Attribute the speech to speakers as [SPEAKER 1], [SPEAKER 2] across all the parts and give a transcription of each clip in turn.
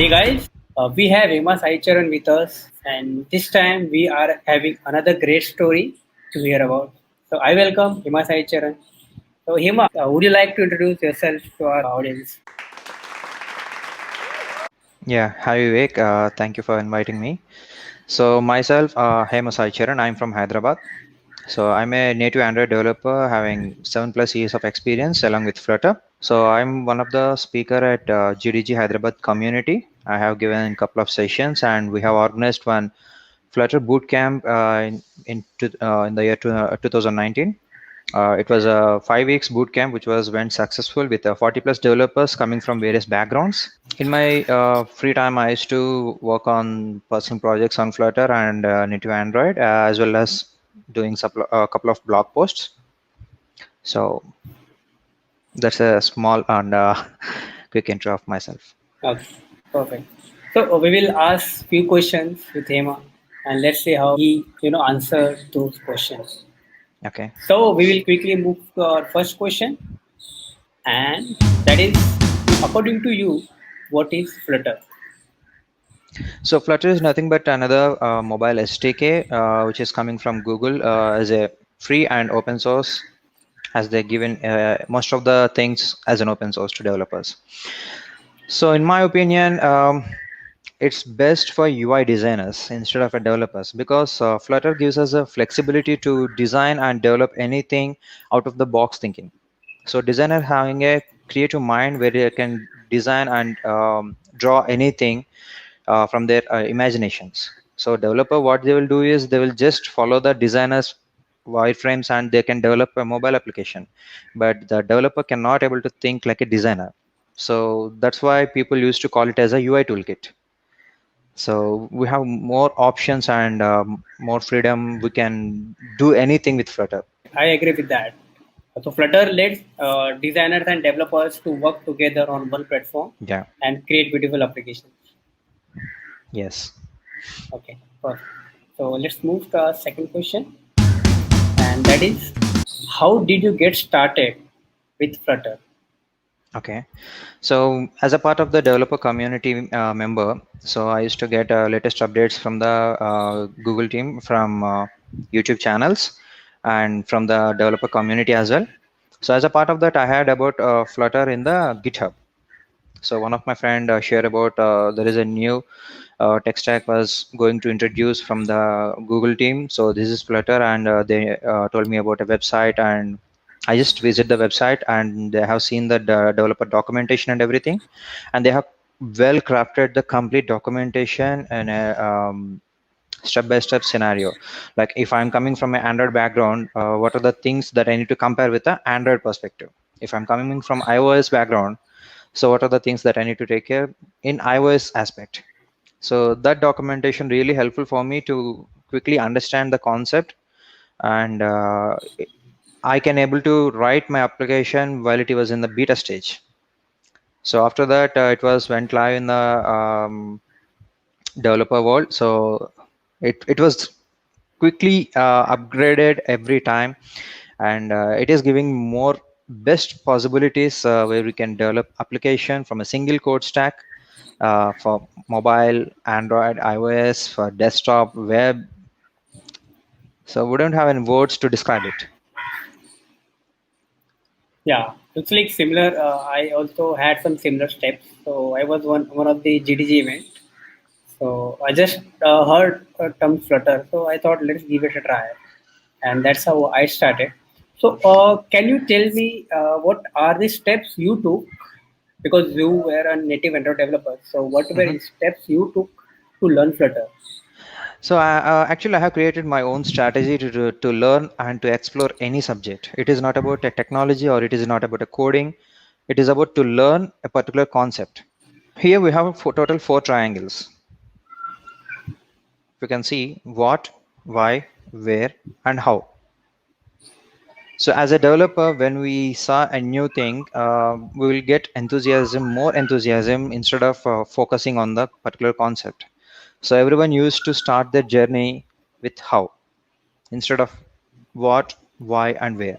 [SPEAKER 1] Hey guys, we have Hema Saicharan with us, and this time we are having another great story to hear about. So I welcome Hema Saicharan. So Hema, would you like to introduce yourself to our audience?
[SPEAKER 2] Yeah, hi Vivek. Thank you for inviting me. So myself, Hema Saicharan. I'm from Hyderabad. So I'm a native Android developer having 7+ years of experience along with Flutter. So I'm one of the speaker at GDG Hyderabad community. I have given a couple of sessions and we have organized one Flutter bootcamp in the year 2019. It was a 5 weeks boot camp, which was went successful with 40+ developers coming from various backgrounds. In my free time, I used to work on personal projects on Flutter and native Android, as well as doing a couple of blog posts. So that's a small and quick intro of myself.
[SPEAKER 1] Okay, perfect. So we will ask few questions with Hema, and let's see how he answer those questions.
[SPEAKER 2] Okay.
[SPEAKER 1] So we will quickly move to our first question, and that is, according to you, what is Flutter?
[SPEAKER 2] So Flutter is nothing but another mobile SDK, which is coming from Google as a free and open source, as they're given most of the things as an open source to developers. So in my opinion, it's best for UI designers instead of a developers, because Flutter gives us a flexibility to design and develop anything out of the box thinking. So designer having a creative mind where they can design and draw anything from their imaginations. So developer, what they will do is they will just follow the designer's wireframes and they can develop a mobile application, but the developer cannot able to think like a designer. So that's why people used to call it as a UI toolkit. So we have more options and more freedom. We can do anything with Flutter.
[SPEAKER 1] I agree with that. So Flutter lets designers and developers to work together on one platform
[SPEAKER 2] Yeah.
[SPEAKER 1] and create beautiful applications.
[SPEAKER 2] Yes.
[SPEAKER 1] Okay, perfect. So let's move to our second question, and that is, how did you get started with Flutter?
[SPEAKER 2] Okay. So as a part of the developer community member, so I used to get latest updates from the Google team, from YouTube channels, and from the developer community as well. So as a part of that, I had about Flutter in the GitHub. So one of my friend shared about there is a new tech stack was going to introduce from the Google team. So this is Flutter, and they told me about a website, and I just visit the website, and they have seen the developer documentation and everything, and they have well crafted the complete documentation and a step-by-step scenario. Like if I'm coming from an Android background, what are the things that I need to compare with the Android perspective? If I'm coming from iOS background, so what are the things that I need to take care in iOS aspect? So that documentation really helpful for me to quickly understand the concept, and I can able to write my application while it was in the beta stage. So after that, it was went live in the developer world. So it was quickly upgraded every time, and it is giving more best possibilities where we can develop application from a single code stack for mobile, Android, iOS, for desktop, web. So we don't have any words to describe it.
[SPEAKER 1] Yeah, looks like similar. I also had some similar steps. So I was one of the GDG event. So I just heard term Flutter. So I thought let's give it a try, and that's how I started. So can you tell me what are the steps you took, because you were a native Android developer? So what were
[SPEAKER 2] Mhm.
[SPEAKER 1] the steps you took to learn Flutter?
[SPEAKER 2] So actually, I have created my own strategy to learn and to explore any subject. It is not about a technology or it is not about a coding. It is about to learn a particular concept. Here we have total four triangles. You can see what, why, where, and how. So as a developer, when we saw a new thing, we will get enthusiasm, more enthusiasm, instead of focusing on the particular concept. So everyone used to start their journey with how instead of what, why, and where.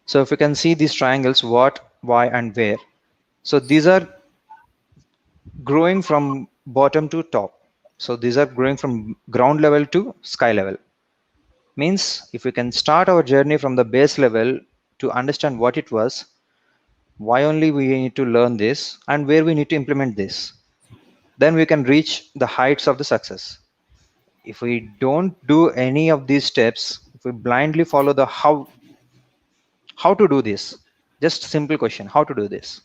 [SPEAKER 2] So if you can see these triangles, what, why, and where. So these are growing from bottom to top. So these are growing from ground level to sky level. Means if we can start our journey from the base level to understand what it was, why only we need to learn this, and where we need to implement this, then we can reach the heights of the success. If we don't do any of these steps, if we blindly follow the how to do this, just simple question, how to do this,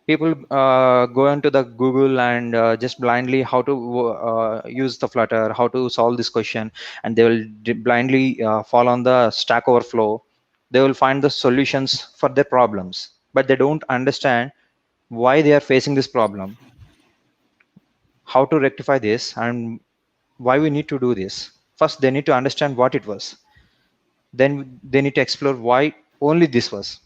[SPEAKER 2] people go into the Google and just blindly how to use the Flutter, how to solve this question, and they will blindly fall on the Stack Overflow. They will find the solutions for their problems, but they don't understand why they are facing this problem, how to rectify this, and why we need to do this. First, they need to understand what it was. Then they need to explore why only this was,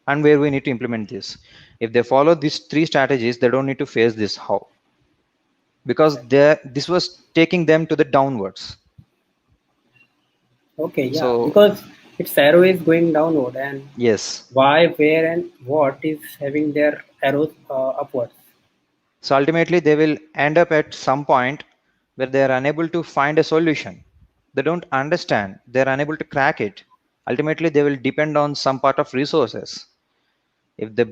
[SPEAKER 2] and where we need to implement this. If they follow these three strategies, they don't need to face this how, because this was taking them to the downwards.
[SPEAKER 1] Okay, yeah,
[SPEAKER 2] So
[SPEAKER 1] because its arrow is going downward, and
[SPEAKER 2] yes,
[SPEAKER 1] why, where, and what is having their arrows upwards.
[SPEAKER 2] so ultimately they will end up at some point where they are unable to find a solution. They don't understand, they're unable to crack it. Ultimately they will depend on some part of resources. If they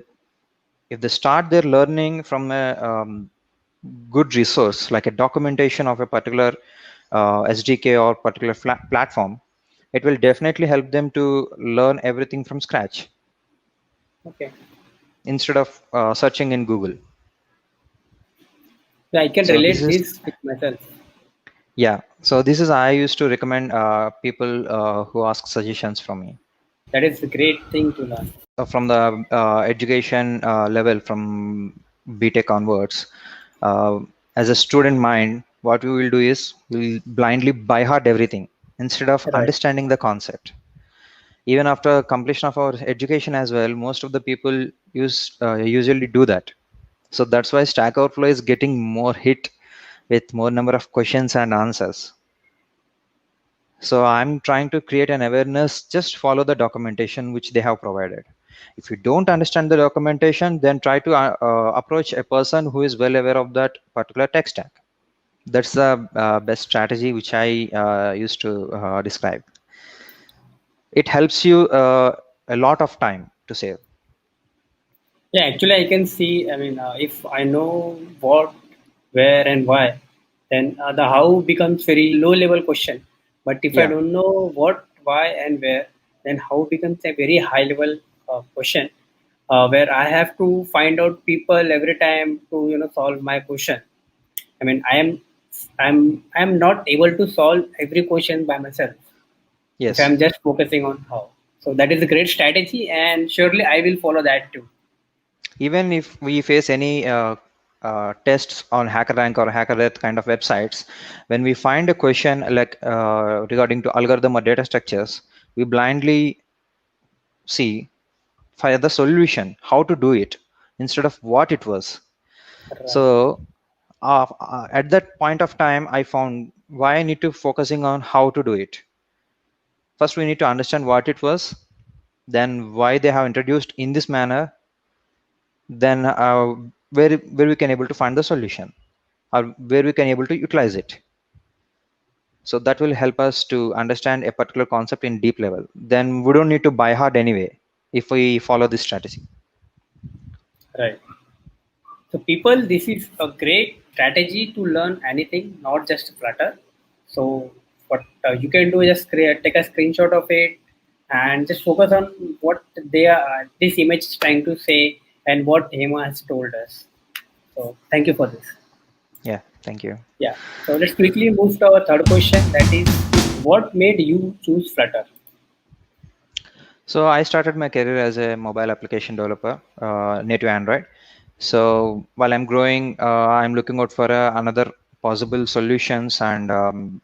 [SPEAKER 2] if they start their learning from a good resource like a documentation of a particular SDK or particular platform, it will definitely help them to learn everything from scratch
[SPEAKER 1] Okay,
[SPEAKER 2] instead of searching in Google.
[SPEAKER 1] yeah, I can
[SPEAKER 2] So this
[SPEAKER 1] relate
[SPEAKER 2] is,
[SPEAKER 1] this with myself.
[SPEAKER 2] yeah, so this is I used to recommend people who ask suggestions from me.
[SPEAKER 1] That is a great thing to learn.
[SPEAKER 2] From the education level from BTech onwards, uh, as a student mind, what we will do is we'll blindly by heart everything instead of
[SPEAKER 1] Right.
[SPEAKER 2] understanding the concept. Even after completion of our education as well, most of the people usually do that. So that's why Stack Overflow is getting more hit with more number of questions and answers. So I'm trying to create an awareness, just follow the documentation which they have provided. If you don't understand the documentation, then try to approach a person who is well aware of that particular tech stack. That's the best strategy which I used to describe. It helps you a lot of time to save.
[SPEAKER 1] Yeah, actually, I can see. I mean, if I know what, where, and why, then the how becomes very low level question. But if I
[SPEAKER 2] Yeah.
[SPEAKER 1] don't know what, why, and where, then how becomes a very high level question, where I have to find out people every time to solve my question. I mean, I'm not able to solve every question by myself if
[SPEAKER 2] Yes.
[SPEAKER 1] I'm just focusing on how. So that is a great strategy, and surely I will follow that too.
[SPEAKER 2] Even if we face any tests on HackerRank or HackerReth kind of websites, when we find a question like regarding to algorithm or data structures, we blindly see for the solution, how to do it instead of what it was.
[SPEAKER 1] Right,
[SPEAKER 2] So at that point of time, I found why I need to focusing on how to do it. First, we need to understand what it was, then why they have introduced in this manner, then where we can able to find the solution or where we can able to utilize it. So that will help us to understand a particular concept in deep level. Then we don't need to buy hard anyway if we follow this strategy.
[SPEAKER 1] right. So, people, this is a great strategy to learn anything, not just Flutter. So, what you can do is just take a screenshot of it and just focus on what this image is trying to say and what Hema has told us. So, thank you for this.
[SPEAKER 2] Yeah, thank you.
[SPEAKER 1] Yeah. So, let's quickly move to our third question, that is, what made you choose Flutter?
[SPEAKER 2] So I started my career as a mobile application developer, native Android. So while I'm growing, I'm looking out for another possible solutions and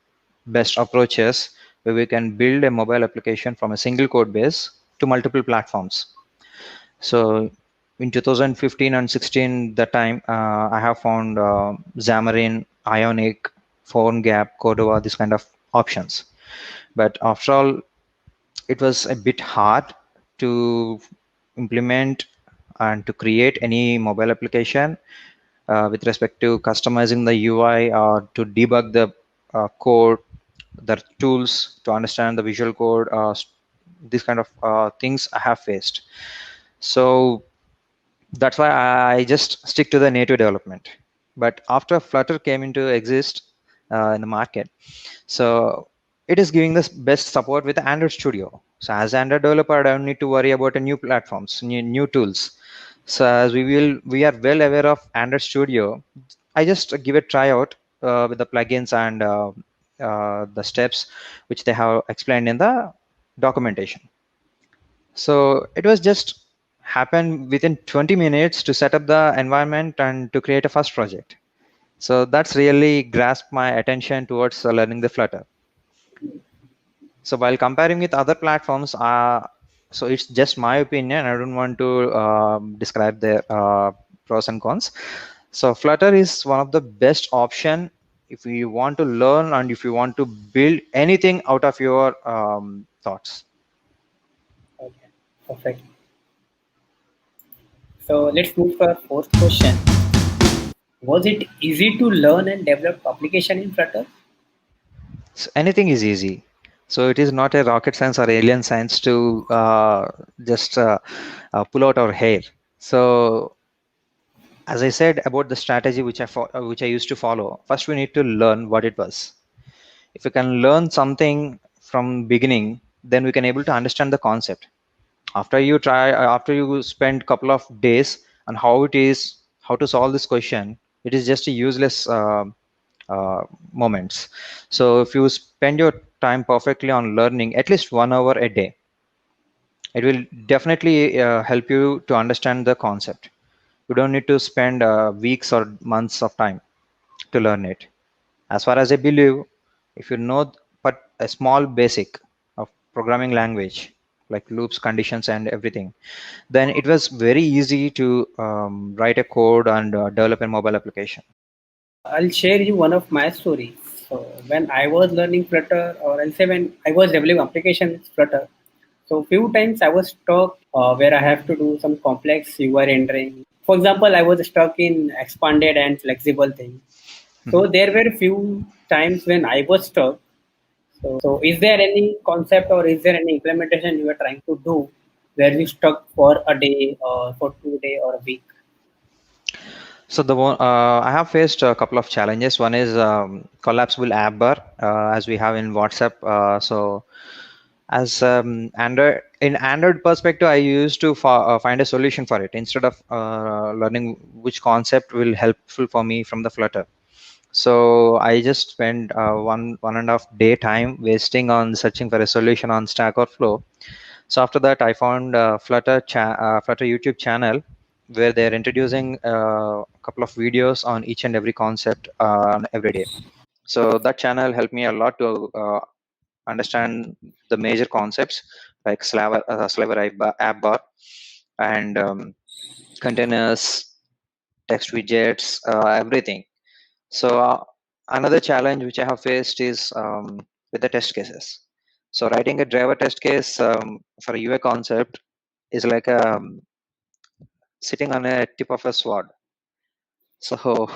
[SPEAKER 2] best approaches where we can build a mobile application from a single code base to multiple platforms. So in 2015 and 16, that time I have found Xamarin, Ionic, PhoneGap, Cordova, this kind of options. But after all, it was a bit hard to implement and to create any mobile application with respect to customizing the UI or to debug the code, the tools to understand the visual code, these kind of things I have faced. So that's why I just stick to the native development. But after Flutter came into exist in the market, so it is giving the best support with Android Studio. So as Android developer, I don't need to worry about a new platforms, new tools. So as we are well aware of Android Studio, I just give a try out with the plugins and the steps which they have explained in the documentation. So it was just happened within 20 minutes to set up the environment and to create a first project. So that's really grasped my attention towards learning the Flutter. So while comparing with other platforms, so it's just my opinion. I don't want to describe the pros and cons. So Flutter is one of the best option if you want to learn and if you want to build anything out of your thoughts.
[SPEAKER 1] Okay, perfect. So let's move to our fourth question. Was it easy to learn and develop application in Flutter?
[SPEAKER 2] So anything is easy. So it is not a rocket science or alien science to just pull out our hair. So as I said about the strategy which I used to follow, first we need to learn what it was. If we can learn something from beginning, then we can able to understand the concept. After you spend couple of days on how to solve this question, it is just a useless moments. So if you spend your time perfectly on learning at least 1 hour a day, it will definitely help you to understand the concept. You don't need to spend weeks or months of time to learn it. As far as I believe, if you know but a small basic of programming language like loops, conditions, and everything, then it was very easy to write a code and develop a mobile application.
[SPEAKER 1] I'll share you one of my stories. So when I was learning Flutter, or I'll say when I was developing application with Flutter, so few times I was stuck where I have to do some complex UI rendering. For example, I was stuck in expanded and flexible things. So
[SPEAKER 2] Mhm.
[SPEAKER 1] there were few times when I was stuck. So is there any concept or is there any implementation you are trying to do where you stuck for a day or for 2 day or a week?
[SPEAKER 2] So I have faced a couple of challenges. One is collapsible app bar, as we have in WhatsApp. So as Android perspective, I used to find a solution for it instead of learning which concept will helpful for me from the Flutter. So I just spent one and a half day time wasting on searching for a solution on Stack or Flow. So after that, I found Flutter YouTube channel where they're introducing a couple of videos on each and every concept every day. So that channel helped me a lot to understand the major concepts like Slaver app bar and containers, text widgets, everything. So another challenge which I have faced is with the test cases. So writing a driver test case for a UI concept is like sitting on a tip of a sword. So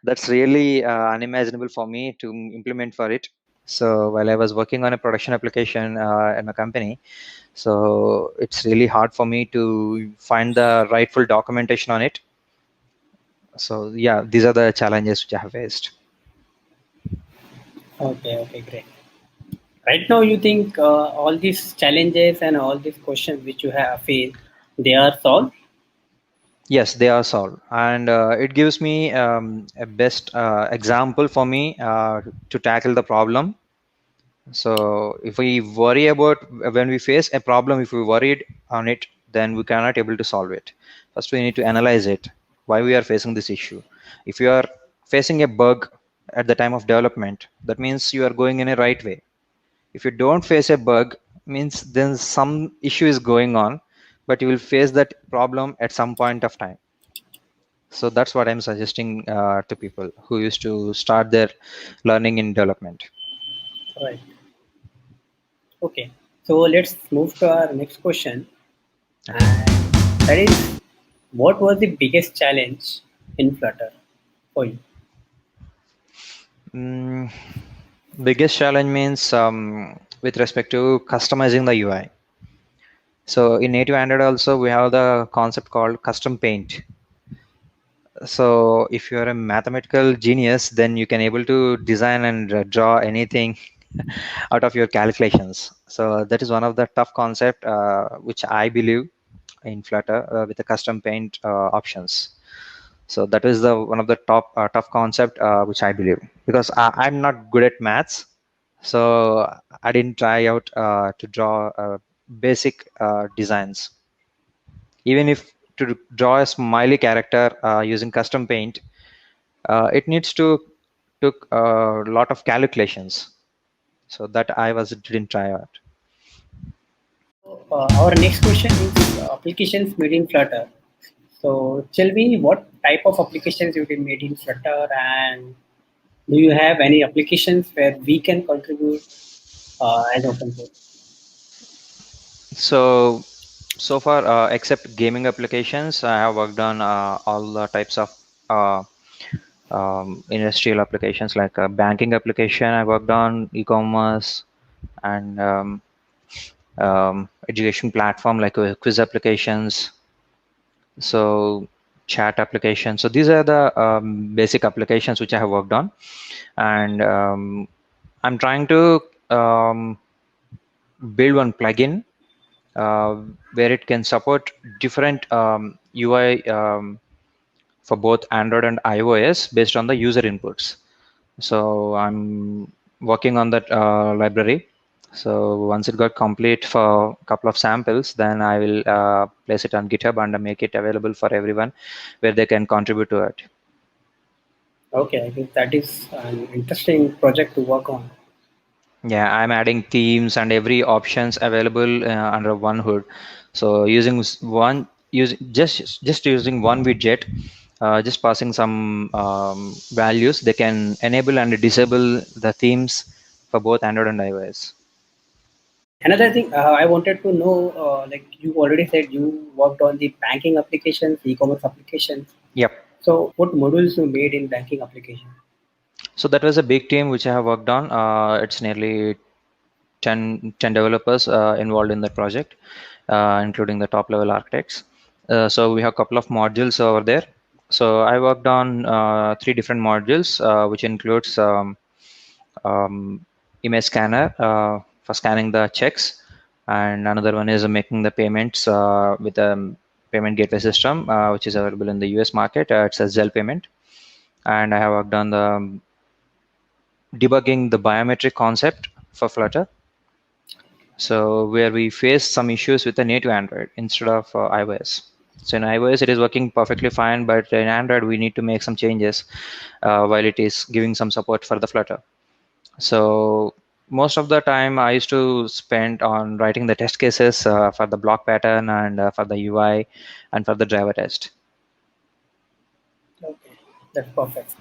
[SPEAKER 2] that's really unimaginable for me to implement for it. So while I was working on a production application in a company, so it's really hard for me to find the rightful documentation on it. So yeah, these are the challenges which I have faced.
[SPEAKER 1] Okay, okay, great. Right now, you think all these challenges and all these questions which you have faced, they are solved?
[SPEAKER 2] Yes, they are solved, and it gives me a best example for me to tackle the problem. So if we worry about when we face a problem, if we worried on it, then we cannot able to solve it. First, we need to analyze it, why we are facing this issue. If you are facing a bug at the time of development, that means you are going in a right way. If you don't face a bug, means then some issue is going on, but you will face that problem at some point of time. So that's what I'm suggesting to people who used to start their learning in development.
[SPEAKER 1] Right. Okay. So let's move to our next question.
[SPEAKER 2] Okay.
[SPEAKER 1] And that is, what was the biggest challenge in Flutter for you?
[SPEAKER 2] Mm, biggest challenge means with respect to customizing the UI. So in native Android also we have the concept called custom paint. So if you're a mathematical genius, then you can able to design and draw anything out of your calculations. So that is one of the tough concept which I believe in Flutter with the custom paint options. So that is the one of the top tough concept which I believe, because I'm not good at maths, so I didn't try out to draw basic designs. Even if to draw a smiley character using custom paint, it needs to took a lot of calculations. So that I was didn't try out.
[SPEAKER 1] So, our next question is applications made in Flutter. So tell me what type of applications you have made in Flutter, and do you have any applications where we can contribute as open source?
[SPEAKER 2] So so far, except gaming applications, I have worked on all the types of uh, industrial applications, like a banking application. I worked on e-commerce and education platform like quiz applications. So chat applications. So these are the basic applications which I have worked on, and I'm trying to build one plugin uh, where it can support different UI for both Android and iOS based on the user inputs. So I'm working on that library. So once it got complete for a couple of samples, then I will place it on GitHub and make it available for everyone where they can contribute to it.
[SPEAKER 1] Okay, I think that is an interesting project to work on.
[SPEAKER 2] Yeah, I'm adding themes and every options available under one hood. So using one use just using one widget, just passing some values, they can enable and disable the themes for both Android and iOS.
[SPEAKER 1] Another thing I wanted to know, like you already said, you worked on the banking applications, e-commerce applications.
[SPEAKER 2] Yep.
[SPEAKER 1] So, what modules you made in banking application?
[SPEAKER 2] So that was a big team which I have worked on. It's nearly 10 developers involved in the project, including the top level architects. So we have a couple of modules over there. So I worked on three different modules, which includes image scanner for scanning the checks, and another one is making the payments with a payment gateway system, which is available in the US market. It's a Zelle payment. And I have worked on the debugging the biometric concept for Flutter. So where we face some issues with the native Android instead of iOS. So in iOS it is working perfectly fine, but in Android we need to make some changes while it is giving some support for the Flutter. So most of the time I used to spend on writing the test cases for the block pattern and for the UI and for the driver test.
[SPEAKER 1] Okay, that's perfect.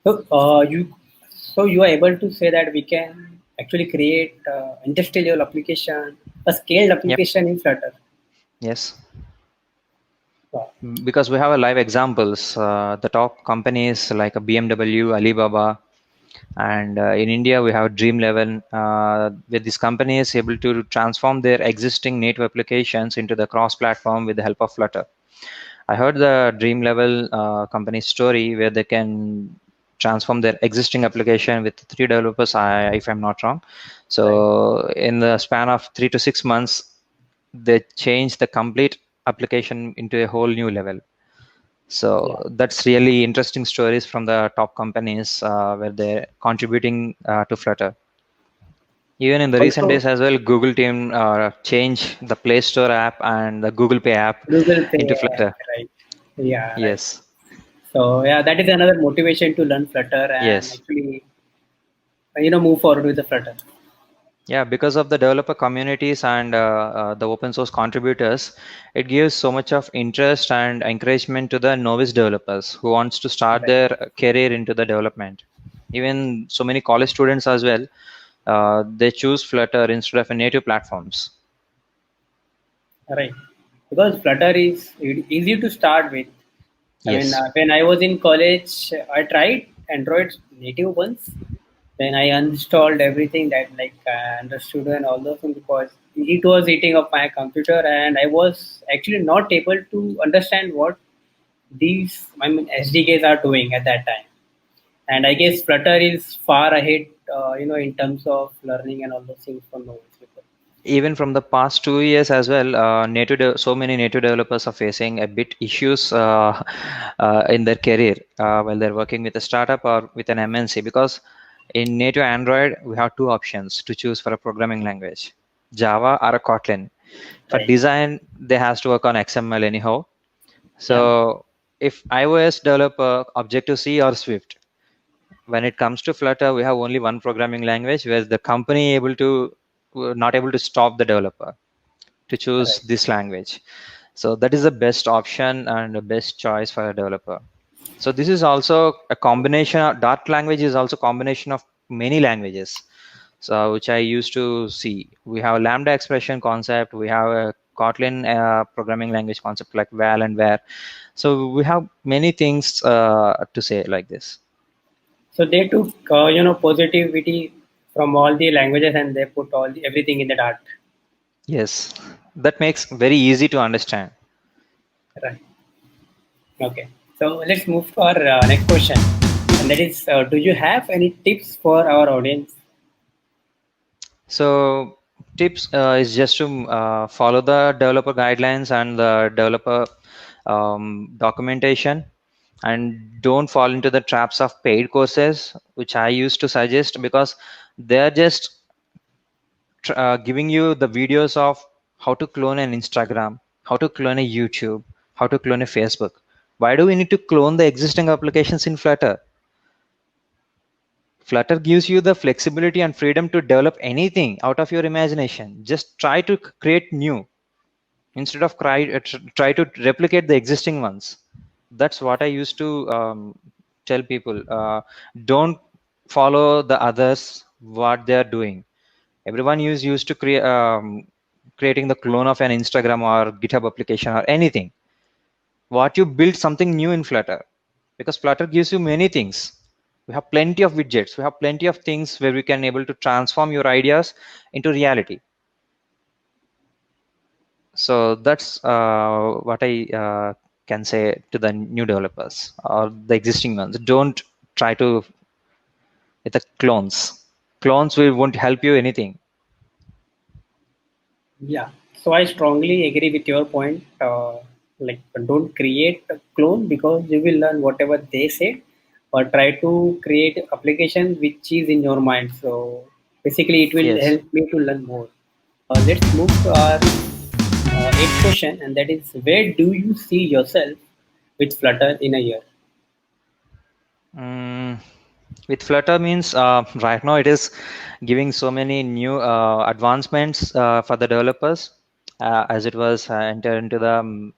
[SPEAKER 1] So, you are able to say that we can actually create industrial application, a scaled
[SPEAKER 2] Yep.
[SPEAKER 1] application in Flutter.
[SPEAKER 2] Yes.
[SPEAKER 1] Wow.
[SPEAKER 2] Because we have a live examples, the top companies like a BMW, Alibaba, and in India we have Dream 11, where this company is able to transform their existing native applications into the cross platform with the help of Flutter. I heard the Dream Level company story where they can transform their existing application with three developers, if I'm not wrong.
[SPEAKER 1] Right.
[SPEAKER 2] So in the span of 3 to 6 months, they changed the complete application into a whole new level.
[SPEAKER 1] Yeah.
[SPEAKER 2] So that's really interesting stories from the top companies where they're contributing to Flutter. Even in the recent
[SPEAKER 1] Also,
[SPEAKER 2] days as well, Google team changed the Play Store app and the Google Pay app
[SPEAKER 1] Google Pay,
[SPEAKER 2] into Flutter.
[SPEAKER 1] right? Yeah, right.
[SPEAKER 2] Yes,
[SPEAKER 1] So yeah, that is another motivation to learn Flutter and
[SPEAKER 2] yes.
[SPEAKER 1] actually, move forward with the Flutter.
[SPEAKER 2] Yeah, because of the developer communities and the open source contributors, it gives so much of interest and encouragement to the novice developers who wants to start
[SPEAKER 1] Right.
[SPEAKER 2] their career into the development. Even so many college students as well, they choose Flutter instead of a native platforms.
[SPEAKER 1] Right. Because Flutter is easy to start with.
[SPEAKER 2] Yes.
[SPEAKER 1] When I was in college, I tried Android native once. Then I uninstalled everything that I understood and all those things because it was eating up my computer, and I was actually not able to understand what these SDKs are doing at that time. And I guess Flutter is far ahead, in terms of learning and all those things from those people.
[SPEAKER 2] Even from the past 2 years as well, so many native developers are facing a bit issues in their career while they're working with a startup or with an MNC, because in native Android we have two options to choose for a programming language: Java or a Kotlin. For
[SPEAKER 1] Right.
[SPEAKER 2] design, they has to work on XML anyhow.
[SPEAKER 1] Yeah.
[SPEAKER 2] So if iOS developer, Objective C or Swift. When it comes to Flutter, we have only one programming language where the company able to not able to stop the developer to choose
[SPEAKER 1] Right.
[SPEAKER 2] this language. So that is the best option and the best choice for a developer. So this is also a combination of Dart language is also combination of many languages. So which I used to see. We have a Lambda expression concept. We have a Kotlin programming language concept like val and var. So we have many things to say like this.
[SPEAKER 1] So they took positivity from all the languages and they put everything in the Dart.
[SPEAKER 2] Yes, that makes very easy to understand.
[SPEAKER 1] Right. Okay. So let's move to our next question, and that is, do you have any tips for our audience?
[SPEAKER 2] So tips is just to follow the developer guidelines and the developer documentation, and don't fall into the traps of paid courses, which I used to suggest, because they're just giving you the videos of how to clone an Instagram, how to clone a YouTube, how to clone a Facebook. Why do we need to clone the existing applications in Flutter? Flutter gives you the flexibility and freedom to develop anything out of your imagination. Just try to create new instead of try to replicate the existing ones. That's what I used to tell people. Don't follow the others what they are doing. Everyone used to create creating the clone of an Instagram or GitHub application or anything. What you build something new in Flutter, because Flutter gives you many things. We have plenty of widgets, we have plenty of things where we can able to transform your ideas into reality. So that's what I can say to the new developers or the existing ones. Don't try to with the clones will won't help you anything.
[SPEAKER 1] Yeah. So I strongly agree with your point. Don't create a clone because you will learn whatever they say, but try to create application which is in your mind. So basically, it will
[SPEAKER 2] Yes.
[SPEAKER 1] help me to learn more. Let's move to our eighth question, and that is, where do you see yourself with Flutter in a year?
[SPEAKER 2] Mm, with Flutter means right now it is giving so many new advancements for the developers as it was entered into the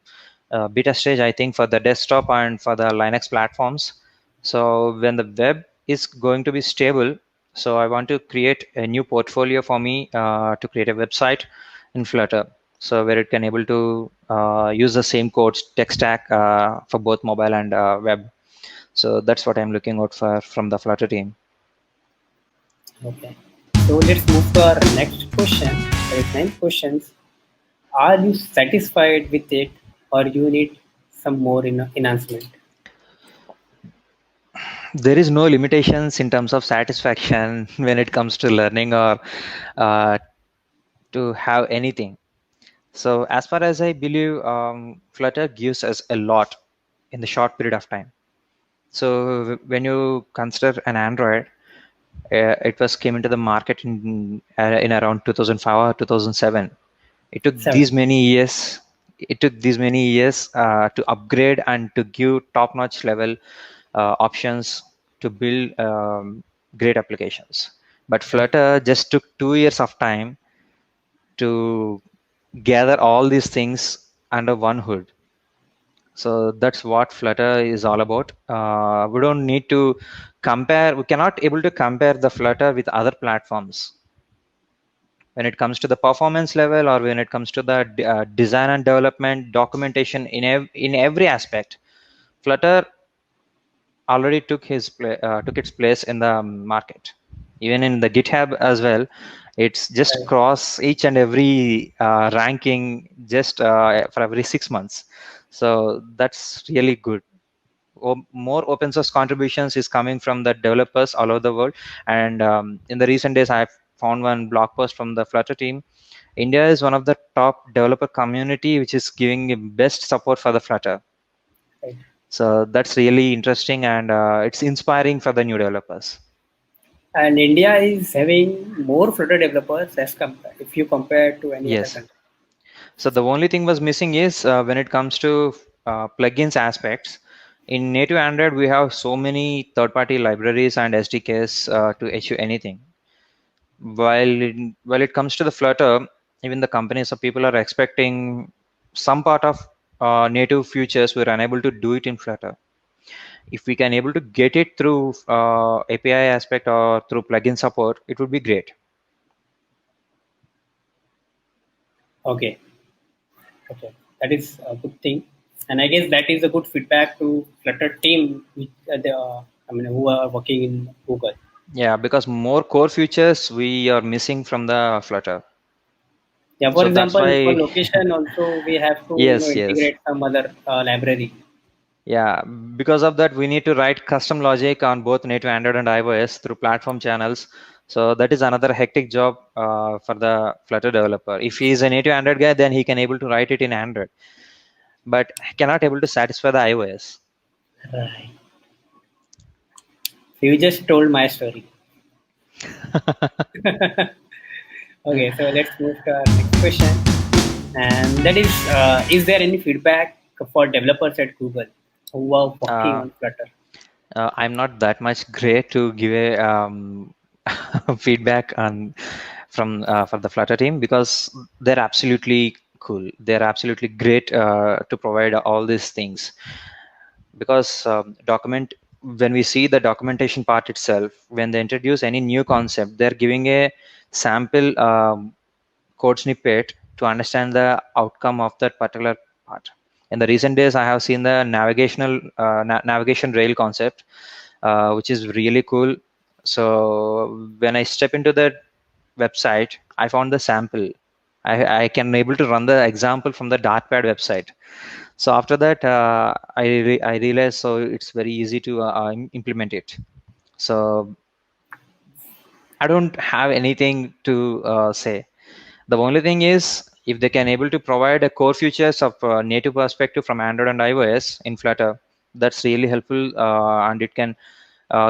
[SPEAKER 2] beta stage, I think, for the desktop and for the Linux platforms. So when the web is going to be stable, so I want to create a new portfolio for me to create a website in Flutter. So where it can able to use the same codes tech stack for both mobile and web. So that's what I'm looking out for from the Flutter team.
[SPEAKER 1] Okay. So let's move to our next question. That is ninth questions. Are you satisfied with it, or you need some more enhancement?
[SPEAKER 2] There is no limitations in terms of satisfaction when it comes to learning or uh, to have anything. So as far as I believe, Flutter gives us a lot in the short period of time. So when you consider an Android, it was came into the market in around 2005 or 2007. It took
[SPEAKER 1] Seven.
[SPEAKER 2] these many years. It took these many years to upgrade and to give top-notch level options to build great applications. But
[SPEAKER 1] Right.
[SPEAKER 2] Flutter just took 2 years of time to gather all these things under one hood. So that's what Flutter is all about. We don't need to compare. We cannot able to compare the Flutter with other platforms when it comes to the performance level or when it comes to the design and development documentation in every aspect. Flutter already took its place in the market. Even in the GitHub as well, it's just
[SPEAKER 1] Right.
[SPEAKER 2] cross each and every ranking just for every 6 months. So that's really good. More open source contributions is coming from the developers all over the world. And in the recent days, I've found one blog post from the Flutter team. India is one of the top developer community which is giving the best support for the Flutter.
[SPEAKER 1] Right.
[SPEAKER 2] So that's really interesting, and it's inspiring for the new developers.
[SPEAKER 1] And India is having more Flutter developers if you compare to any other
[SPEAKER 2] Yes.
[SPEAKER 1] country.
[SPEAKER 2] So the only thing was missing is when it comes to plugins aspects. In native Android, we have so many third-party libraries and SDKs to issue anything. While it comes to the Flutter, even the companies or people are expecting some part of native features we're unable to do it in Flutter. If we can able to get it through API aspect or through plugin support, it would be great.
[SPEAKER 1] Okay, okay, that is a good thing, and I guess that is a good feedback to Flutter team, I mean, who are working in Google.
[SPEAKER 2] Yeah, because more core features we are missing from the Flutter.
[SPEAKER 1] Yeah, for
[SPEAKER 2] So that's
[SPEAKER 1] example, for
[SPEAKER 2] why,
[SPEAKER 1] location also we have to
[SPEAKER 2] yes, yes.
[SPEAKER 1] integrate some other library.
[SPEAKER 2] Yeah, because of that, we need to write custom logic on both native Android and iOS through platform channels. So that is another hectic job for the Flutter developer. If he is a native Android guy, then he can able to write it in Android, but cannot able to satisfy the iOS.
[SPEAKER 1] Right. So you just told my story. Okay, so let's move to our next question, and that is there any feedback for developers at Google who are working
[SPEAKER 2] Uh,
[SPEAKER 1] on Flutter?
[SPEAKER 2] I'm not that much great to give a feedback on from for the Flutter team because they're absolutely cool. They're absolutely great to provide all these things. Because document when we see the documentation part itself, when they introduce any new concept, they're giving a sample code snippet to understand the outcome of that particular part. In the recent days, I have seen the navigation rail concept, which is really cool. So when I step into the website, I found the sample. I can able to run the example from the Dartpad website. So after that, I realized so it's very easy to implement it. So I don't have anything to say. The only thing is if they can able to provide a core features of native perspective from Android and iOS in Flutter, that's really helpful, and it can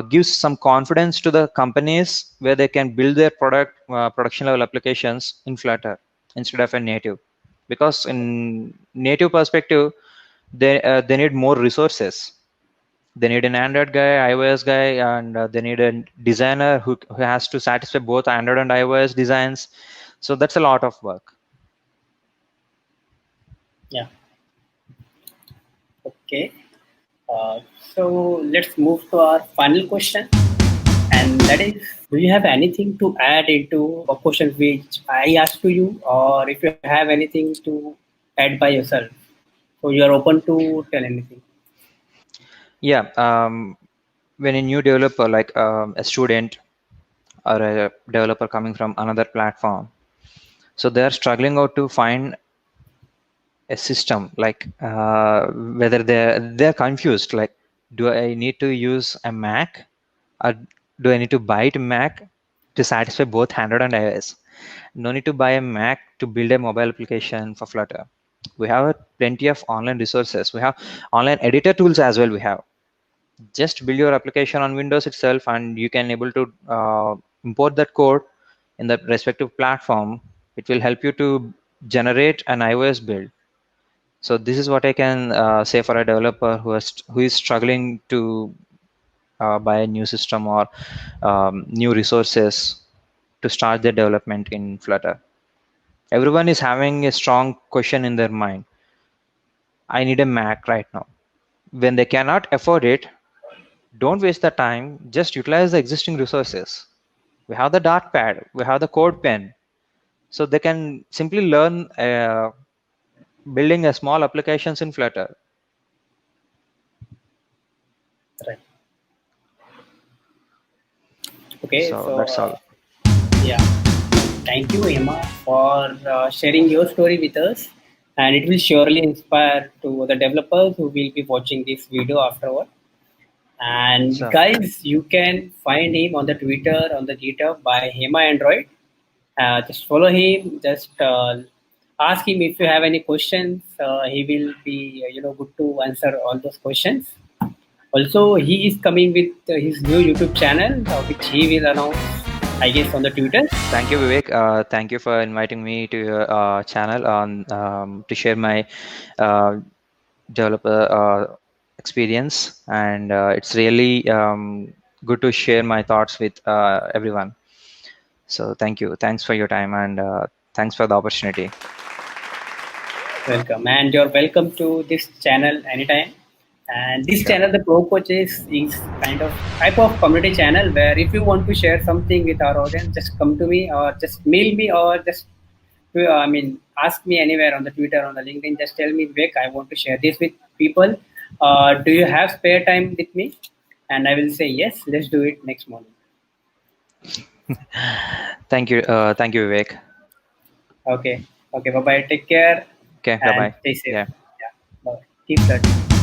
[SPEAKER 2] give some confidence to the companies where they can build their production level applications in Flutter instead of a native. Because in native perspective, they need more resources. They need an Android guy, iOS guy, and they need a designer who has to satisfy both Android and iOS designs. So that's a lot of work.
[SPEAKER 1] Yeah. Okay. Uh, so let's move to our final question, and that is, do you have anything to add into a question which I asked to you, or if you have anything to add by yourself? So you are open to tell anything.
[SPEAKER 2] Yeah, when a new developer, like a student or a developer coming from another platform, so they are struggling out to find a system, like whether they're confused, like do I need to use a Mac, or do I need to buy a Mac to satisfy both Android and iOS? No need to buy a Mac to build a mobile application for Flutter. We have plenty of online resources. We have online editor tools as well. We have just build your application on Windows itself, and you can able to import that code in the respective platform. It will help you to generate an iOS build. So this is what I can say for a developer who is struggling to buy a new system or new resources to start their development in Flutter. Everyone is having a strong question in their mind. I need a Mac right now. When they cannot afford it, don't waste the time. Just utilize the existing resources. We have the Dartpad. We have the Code Pen. So they can simply learn building a small applications in Flutter.
[SPEAKER 1] Right. Okay.
[SPEAKER 2] So
[SPEAKER 1] So
[SPEAKER 2] that's all.
[SPEAKER 1] yeah. Thank you, Emma, for sharing your story with us. And it will surely inspire to the developers who will be watching this video afterward. And
[SPEAKER 2] So
[SPEAKER 1] guys, you can find him on the Twitter, on the GitHub by Hema Android. Just follow him. Just ask him if you have any questions. He will be, good to answer all those questions. Also, he is coming with his new YouTube channel, which he will announce, I guess, on the Twitter.
[SPEAKER 2] thank you, Vivek. Thank you for inviting me to your channel on to share my uh, developer experience, and it's really good to share my thoughts with everyone. So thank you. Thanks for your time, and thanks for the opportunity.
[SPEAKER 1] Welcome, and you're welcome to this channel anytime. And this
[SPEAKER 2] Sure.
[SPEAKER 1] channel, the Pro Coaches, is kind of type of community channel where if you want to share something with our audience, just come to me or just mail me or just ask me anywhere on the Twitter, on the LinkedIn. Just tell me, Vic, I want to share this with people. Do you have spare time with me? And I will say yes. Let's do it next morning.
[SPEAKER 2] Thank you. Thank you, Vivek.
[SPEAKER 1] Okay. Okay. Bye bye. Take care
[SPEAKER 2] Okay. Bye
[SPEAKER 1] and
[SPEAKER 2] bye.
[SPEAKER 1] stay safe.
[SPEAKER 2] Yeah.
[SPEAKER 1] Yeah. Bye. Keep learning.